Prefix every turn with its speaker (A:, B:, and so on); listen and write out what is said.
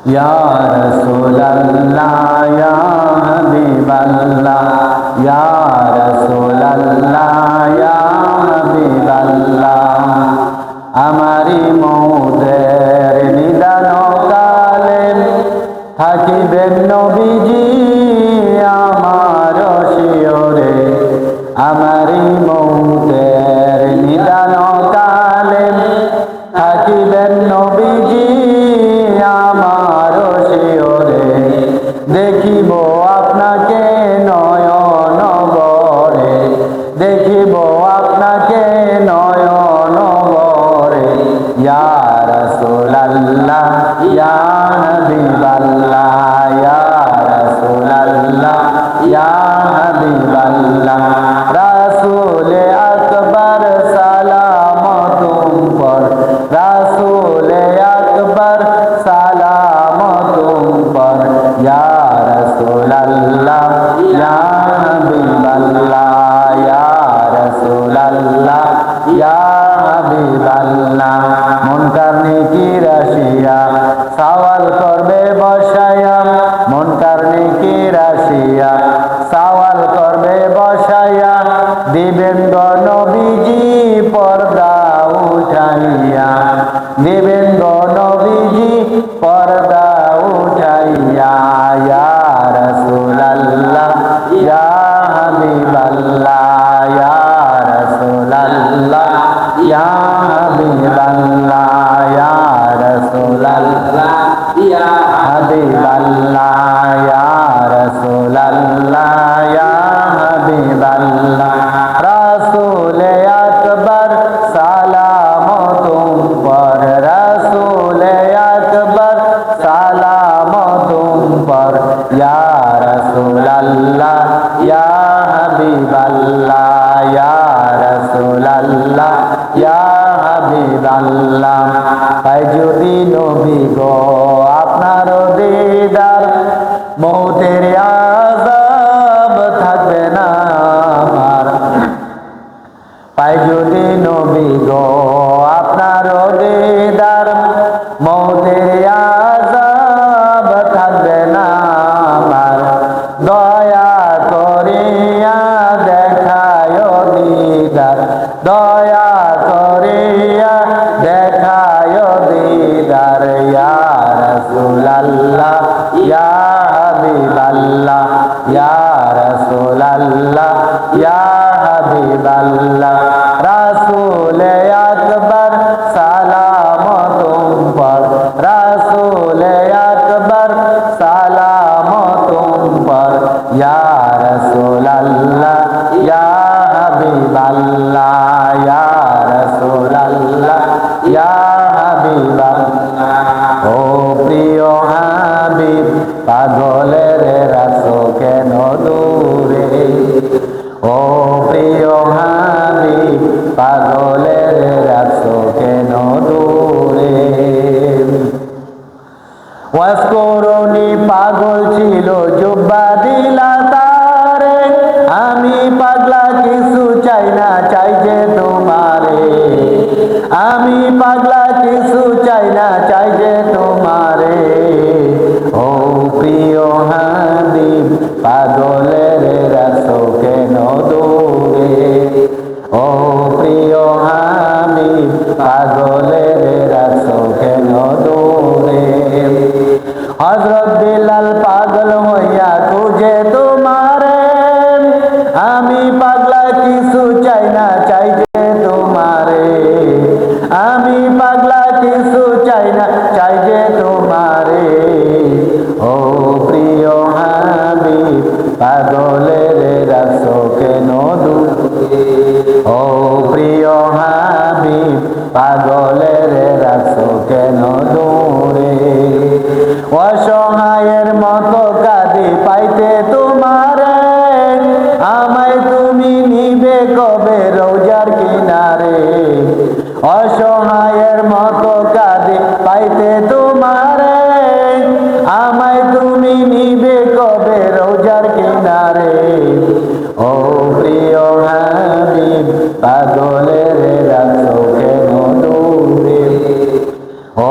A: ইয়া রাসূলুল্লাহ ইয়া হাবিবাল্লাহ ইয়া রাসূলুল্লাহ ইয়া হাবিবাল্লাহ আমারি মৌতের নিদান কালে থাকিবেন নবীজি আমার শিয়রে আমারি মৌতের নিদান কালে থাকিবেন নবীজি আমার শিয়রে দেখিব আপনাকে নয়ন ভরে দেখিব আপনাকে নয়ন ভরে ইয়া রাসূলুল্লাহ ইয়া হাবিবাল্লাহ ইয়া রাসূলুল্লাহ ইয়া হাবিবাল্লাহ রাসূলে আকবার সালাম তুম পর রাসূলে আকবার সালাম তুম পর ইয়া রাসূলুল্লাহ ইয়া হাবিবাল্লাহ ইয়া রাসূলুল্লাহ ইয়া হাবিবাল্লাহ মুনকার নেকির আসিয়া সওয়াল করবে বসায়া মুনকার নেকির আসিয়া সওয়াল করবে বসায়া দিবেন গো নবীজি পর্দা উঠাইয়া দিবেন গো নবীজি পর্দা উঠাইয়া ইয়া রাসূলুল্লাহ ইয়া হাবিবাল্লাহ ইয়া রাসূলুল্লাহ ইয়া হাবিবাল্লাহ ইয়া রাসূলুল্লাহ ইয়া হাবিবাল্লাহ ইয়া রাসূলুল্লাহ ইয়া হাবিবাল্লাহ রাসূলে আকবার সালাম তুম পর রাসূলে আকবার সালাম তুম পর ইয়া রাসূলুল্লাহ ইয়া হাবিবাল্লাহ ইয়া রাসূলুল্লাহ ইয়া হাবিবাল্লাহ তাই যদি নবী গো আপনার দিদার মৌতের আযাব থাকবে না আমার পাই যদি নবী গো আপনার দিদার মৌতের আযাব থাকবে না আমার দয়া করিয়া দেখায় দিদার দয়া করিয়া দেখায় দিদার ইয়া রাসূলুল্লাহ ইয়া হাবিবাল্লাহ ইয়া রাসূলুল্লাহ ইয়া হাবিবাল্লাহ রাসূলে আকবার সালাম তুম পর রাসূলে আকবার সালাম তুম পর ইয়া রাসূলুল্লাহ ইয়া হাবিবাল্লাহ ইয়া রাসূলুল্লাহ ইয়া হাবিবাল্লাহ ও প্রিয় হাবিব পাগলের রাখো কেন দূরে ও প্রিয় হাবিব পাগলের রাখো কেন দূরে ওয়াসকরণী পাগল ছিল জুব্বা দিলা তারে আমি পাগলা কিছু চাই না চাই যে তোমারে আমি পাগলা কিছু চাই না চাই যে তোমারে ও প্রিয় হাবিব পাগলের রাখো কেন দূরে ও প্রিয় হাবিব পাগলের রাখো কেন দূরে হযরত বিলাল পাগল হইয়া খুঁজে তোমারে আমি পাগলা কিছু চাই না চাই যে তোমারে আমি পাগলা কিছু চাই না চাই যে তোমারে ও প্রিয় হাবিব পাগলের রাখো কেন দূরে ও প্রিয় হাবিব পাগলের রাখো কেন দূরে অসহায়ের মতো কাঁদি পাইতে তোমারে আমায় তুমি নিবে কবে রোজার কিনারে অসহায়ের মতো কাঁদি পাইতে তোমারে আমায় তুমি নিবে কবে রোজার কিনারে ও প্রিয় হাবিব পাগলের রাখো কেন দূরে ও